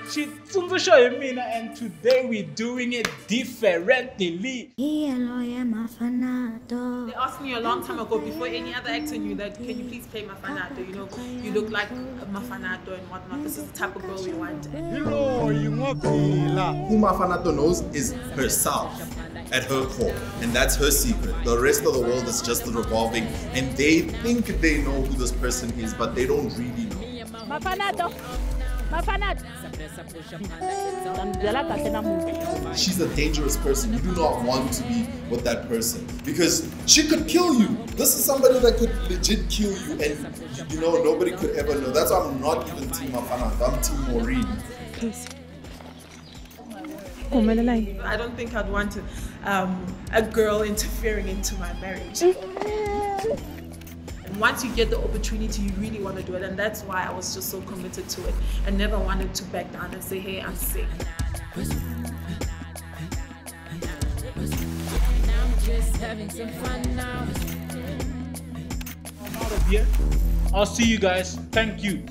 and today we're doing it differently. They asked me a long time ago, before any other actor knew, that can you please play Mafanato? You know, you look like Mafanato and whatnot. This is the type of girl we want. Who Mafanato knows is herself at her core, and that's her secret. The rest of the world is just revolving, and they think they know who this person is, but they don't really know. Mafanato. She's a dangerous person. You do not want to be with that person because she could kill you. This is somebody that could legit kill you, and you know, nobody could ever know. That's why I'm not even Team Mafanato. I'm Team Maureen. I don't think I'd want a girl interfering into my marriage. And once you get the opportunity, you really want to do it, and that's why I was just so committed to it and never wanted to back down and say, hey, I'm sick. I'm out of here. I'll see you guys. Thank you.